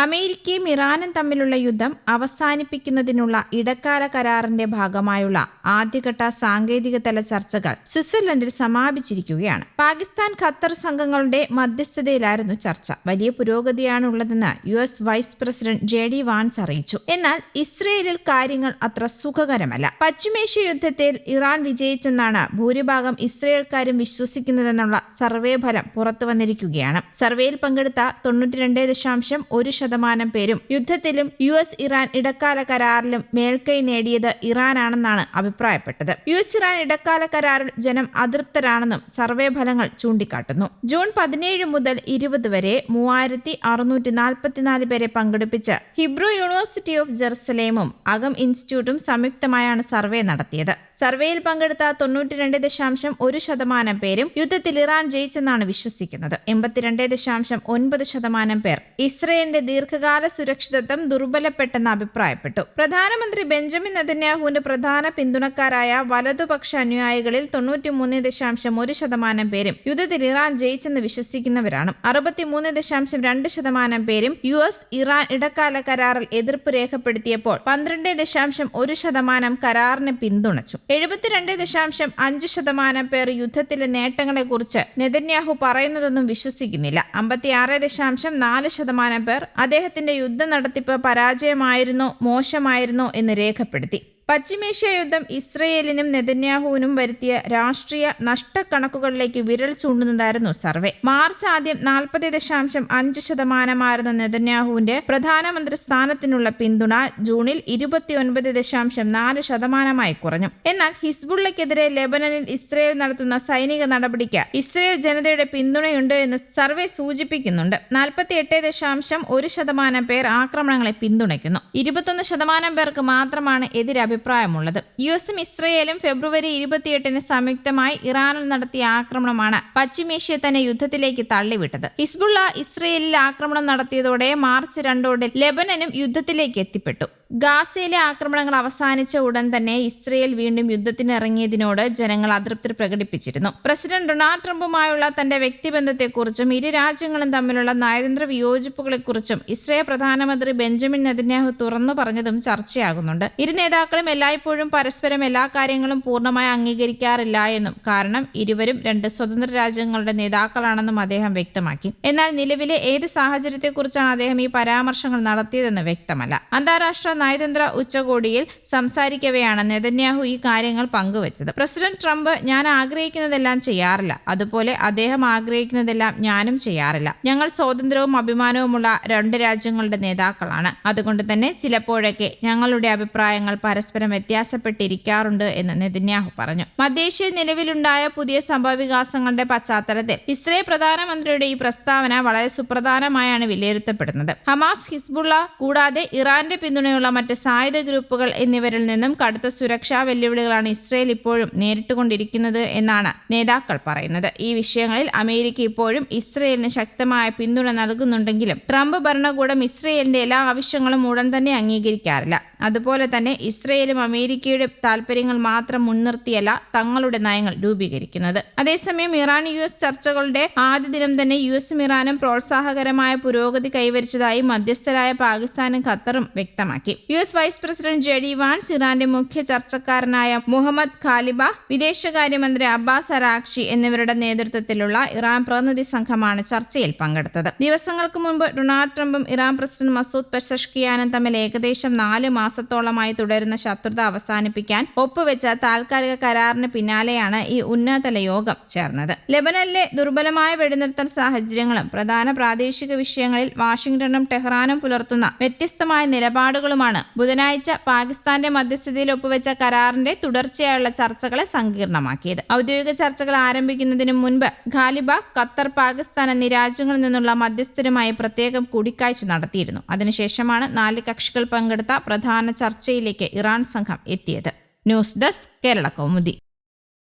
അമേരിക്കയും ഇറാനും തമ്മിലുള്ള യുദ്ധം അവസാനിപ്പിക്കുന്നതിനുള്ള ഇടക്കാല കരാറിന്റെ ഭാഗമായുള്ള ആദ്യഘട്ട സാങ്കേതികതല ചർച്ചകൾ സ്വിറ്റ്സർലൻഡിൽ സമാപിച്ചിരിക്കുകയാണ്. പാകിസ്ഥാൻ, ഖത്തർ സംഘങ്ങളുടെ മധ്യസ്ഥതയിലായിരുന്നു ചർച്ച. വലിയ പുരോഗതിയാണുള്ളതെന്ന് US vice president JD Vance അറിയിച്ചു. എന്നാൽ ഇസ്രയേലിൽ കാര്യങ്ങൾ അത്ര സുഖകരമല്ല. പശ്ചിമേഷ്യ യുദ്ധത്തിൽ ഇറാൻ വിജയിച്ചെന്നാണ് ഭൂരിഭാഗം ഇസ്രയേൽക്കാരും വിശ്വസിക്കുന്നതെന്നുള്ള സർവേ ഫലം പുറത്തുവന്നിരിക്കുകയാണ്. സർവേയിൽ പങ്കെടുത്ത 92.1% പേരും യുദ്ധത്തിലും US ഇറാൻ ഇടക്കാല കരാറിലും മേൽക്കൈ നേടിയത് ഇറാനാണെന്നാണ് അഭിപ്രായപ്പെട്ടത്. US ഇറാൻ ഇടക്കാല കരാറിൽ ജനം അതൃപ്തരാണെന്നും സർവേ ഫലങ്ങൾ ചൂണ്ടിക്കാട്ടുന്നു. ജൂൺ 17 മുതൽ 20 വരെ 3644 പേരെ പങ്കെടുപ്പിച്ച് ഹിബ്രു യൂണിവേഴ്സിറ്റി ഓഫ് ജെറുസലേമും അകം ഇൻസ്റ്റിറ്റ്യൂട്ടും സംയുക്തമായാണ് സർവേ നടത്തിയത്. സർവേയിൽ പങ്കെടുത്ത 92.1% പേരും യുദ്ധത്തിൽ ഇറാൻ ജയിച്ചെന്നാണ് വിശ്വസിക്കുന്നത്. 82.9% പേർ ഇസ്രയേലിന്റെ ദീർഘകാല സുരക്ഷിതത്വം ദുർബലപ്പെട്ടെന്ന് അഭിപ്രായപ്പെട്ടു. പ്രധാനമന്ത്രി ബെഞ്ചമിൻ നെതന്യാഹുവിന്റെ പ്രധാന പിന്തുണക്കാരായ വലതുപക്ഷ അനുയായികളിൽ 93.1% പേരും യുദ്ധത്തിൽ ഇറാൻ ജയിച്ചെന്ന് വിശ്വസിക്കുന്നവരാണ്. 63.2% പേരും US ഇറാൻ ഇടക്കാല കരാറിൽ എതിർപ്പ് രേഖപ്പെടുത്തിയപ്പോൾ 12.1% കരാറിനെ പിന്തുണച്ചു. 72.5% പേർ യുദ്ധത്തിലെ നേട്ടങ്ങളെക്കുറിച്ച് നെതന്യാഹു പറയുന്നതൊന്നും വിശ്വസിക്കുന്നില്ല. 56.4% പേർ അദ്ദേഹത്തിന്റെ യുദ്ധ നടത്തിപ്പ് പരാജയമായിരുന്നോ മോശമായിരുന്നോ എന്ന് രേഖപ്പെടുത്തി. പശ്ചിമേഷ്യ യുദ്ധം ഇസ്രയേലിനും നെതന്യാഹുവിനും വരുത്തിയ രാഷ്ട്രീയ നഷ്ടക്കണക്കുകളിലേക്ക് വിരൽ ചൂണ്ടുന്നതായിരുന്നു സർവേ. മാർച്ച് ആദ്യം 40.5% നെതന്യാഹുവിന്റെ പ്രധാനമന്ത്രി സ്ഥാനത്തിനുള്ള പിന്തുണ ജൂണിൽ 29.4% കുറഞ്ഞു. എന്നാൽ ഹിസ്ബുള്ളക്കെതിരെ ലെബനനിൽ ഇസ്രയേൽ നടത്തുന്ന സൈനിക നടപടിക്ക് ഇസ്രയേൽ ജനതയുടെ പിന്തുണയുണ്ട് എന്ന് സർവേ സൂചിപ്പിക്കുന്നുണ്ട്. 48.1% പേർ ആക്രമണങ്ങളെ പിന്തുണയ്ക്കുന്നു. 21% പേർക്ക് മാത്രമാണ് എതിരഭിപ്രായമുള്ളത്. USഉം ഇസ്രയേലും ഫെബ്രുവരി 28 സംയുക്തമായി ഇറാനിൽ നടത്തിയ ആക്രമണമാണ് പശ്ചിമേഷ്യയെ തന്നെ യുദ്ധത്തിലേക്ക് തള്ളിവിട്ടത്. ഹിസ്ബുള്ള ഇസ്രയേലിൽ ആക്രമണം നടത്തിയതോടെ മാർച്ച് 2 ലെബനനും യുദ്ധത്തിലേക്ക് എത്തിപ്പെട്ടു. ഗാസയിലെ ആക്രമണങ്ങൾ അവസാനിച്ച ഉടൻ തന്നെ ഇസ്രയേൽ വീണ്ടും യുദ്ധത്തിനിറങ്ങിയതിനോട് ജനങ്ങൾ അതൃപ്തി പ്രകടിപ്പിച്ചിരുന്നു. പ്രസിഡന്റ് ഡൊണാൾഡ് ട്രംപുമായുള്ള തന്റെ വ്യക്തിബന്ധത്തെക്കുറിച്ചും ഇരു രാജ്യങ്ങളും തമ്മിലുള്ള നയതന്ത്ര വിയോജിപ്പുകളെക്കുറിച്ചും ഇസ്രയേൽ പ്രധാനമന്ത്രി ബെഞ്ചമിൻ നെതന്യാഹു തുറന്നു പറഞ്ഞതും ചർച്ചയാകുന്നുണ്ട്. ഇരു നേതാക്കളും എല്ലായ്പ്പോഴും പരസ്പരം എല്ലാ കാര്യങ്ങളും പൂർണ്ണമായി അംഗീകരിക്കാറില്ല എന്നും കാരണം ഇരുവരും 2 സ്വതന്ത്ര രാജ്യങ്ങളുടെ നേതാക്കളാണെന്നും അദ്ദേഹം വ്യക്തമാക്കി. എന്നാൽ നിലവിലെ ഏത് സാഹചര്യത്തെക്കുറിച്ചാണ് അദ്ദേഹം ഈ പരാമർശങ്ങൾ നടത്തിയതെന്ന് വ്യക്തമല്ല. അന്താരാഷ്ട്ര നയതന്ത്ര ഉച്ചകോടിയിൽ സംസാരിക്കവെയാണ് നെതന്യാഹു ഈ കാര്യങ്ങൾ പങ്കുവച്ചത്. പ്രസിഡന്റ് ട്രംപ് ഞാൻ ആഗ്രഹിക്കുന്നതെല്ലാം ചെയ്യാറില്ല, അതുപോലെ അദ്ദേഹം ആഗ്രഹിക്കുന്നതെല്ലാം ഞാനും ചെയ്യാറില്ല. ഞങ്ങൾ സ്വാതന്ത്ര്യവും അഭിമാനവുമുള്ള 2 രാജ്യങ്ങളുടെ നേതാക്കളാണ്. അതുകൊണ്ട് തന്നെ ചിലപ്പോഴൊക്കെ ഞങ്ങളുടെ അഭിപ്രായങ്ങൾ പരസ്പരം വ്യത്യാസപ്പെട്ടിരിക്കാറുണ്ട് എന്ന് നെതന്യാഹു പറഞ്ഞു. മധ്യേഷ്യയിൽ നിലവിലുണ്ടായ പുതിയ സംഭവവികാസങ്ങളുടെ പശ്ചാത്തലത്തിൽ ഇസ്രയേൽ പ്രധാനമന്ത്രിയുടെ ഈ പ്രസ്താവന വളരെ സുപ്രധാനമായാണ് വിലയിരുത്തപ്പെടുന്നത്. ഹമാസ്, ഹിസ്ബുള്ള കൂടാതെ ഇറാന്റെ പിന്തുണയുള്ള മറ്റ് സായുധ ഗ്രൂപ്പുകൾ എന്നിവരിൽ നിന്നും കടുത്ത സുരക്ഷാ വെല്ലുവിളികളാണ് ഇസ്രയേൽ ഇപ്പോഴും നേരിട്ടുകൊണ്ടിരിക്കുന്നത് എന്നാണ് നേതാക്കൾ പറയുന്നത്. ഈ വിഷയങ്ങളിൽ അമേരിക്ക ഇപ്പോഴും ഇസ്രയേലിന് ശക്തമായ പിന്തുണ നൽകുന്നുണ്ടെങ്കിലും ട്രംപ് ഭരണകൂടം ഇസ്രയേലിന്റെ എല്ലാ ആവശ്യങ്ങളും ഉടൻ തന്നെ അംഗീകരിക്കാറില്ല. അതുപോലെ തന്നെ ഇസ്രയേലും അമേരിക്കയുടെ താൽപര്യങ്ങൾ മാത്രം മുൻനിർത്തിയല്ല തങ്ങളുടെ നയങ്ങൾ രൂപീകരിക്കുന്നത്. അതേസമയം ഇറാൻ US ചർച്ചകളുടെ ആദ്യ ദിനം തന്നെ USഉം ഇറാനും പ്രോത്സാഹകരമായ പുരോഗതി കൈവരിച്ചതായി മധ്യസ്ഥരായ പാകിസ്ഥാനും ഖത്തറും വ്യക്തമാക്കി. US vice president JD Vance, ഇറാന്റെ മുഖ്യ ചർച്ചക്കാരനായ മുഹമ്മദ് ഖാലിബ, വിദേശകാര്യമന്ത്രി അബ്ബാസ് അറാഖ്ചി എന്നിവരുടെ നേതൃത്വത്തിലുള്ള ഇറാൻ പ്രതിനിധി സംഘമാണ് ചർച്ചയിൽ പങ്കെടുത്തത്. ദിവസങ്ങൾക്ക് മുൻപ് ഡൊണാൾഡ് ട്രംപും ഇറാൻ പ്രസിഡന്റ് മസൂദ് പെസഷ്കിയാനും തമ്മിൽ ഏകദേശം 4 മാസത്തോളമായി തുടരുന്ന ശത്രുത അവസാനിപ്പിക്കാൻ ഒപ്പുവെച്ച താൽക്കാലിക കരാറിന് പിന്നാലെയാണ് ഈ ഉന്നതതല യോഗം ചേർന്നത്. ലെബനനിലെ ദുർബലമായ വെടിനിർത്തൽ സാഹചര്യങ്ങളും പ്രധാന പ്രാദേശിക വിഷയങ്ങളിൽ വാഷിംഗ്ടണും ടെഹ്റാനും പുലർത്തുന്ന വ്യത്യസ്തമായ നിലപാടുകളുമാണ് ബുധനാഴ്ച പാകിസ്ഥാന്റെ മധ്യസ്ഥതയിൽ ഒപ്പുവെച്ച കരാറിന്റെ തുടർച്ചയായുള്ള ചർച്ചകളെ സങ്കീർണമാക്കിയത്. ഔദ്യോഗിക ചർച്ചകൾ ആരംഭിക്കുന്നതിന് മുൻപ് ഖാലിബ, ഖത്തർ, പാകിസ്ഥാൻ എന്നീ രാജ്യങ്ങളിൽ നിന്നുള്ള മധ്യസ്ഥരുമായി പ്രത്യേകം കൂടിക്കാഴ്ച നടത്തിയിരുന്നു. അതിനുശേഷമാണ് 4 കക്ഷികൾ പങ്കെടുത്ത പ്രധാന ചർച്ചയിലേക്ക് ഇറാൻ സംഘം എത്തിയത്. News desk, Kerala Kaumudi.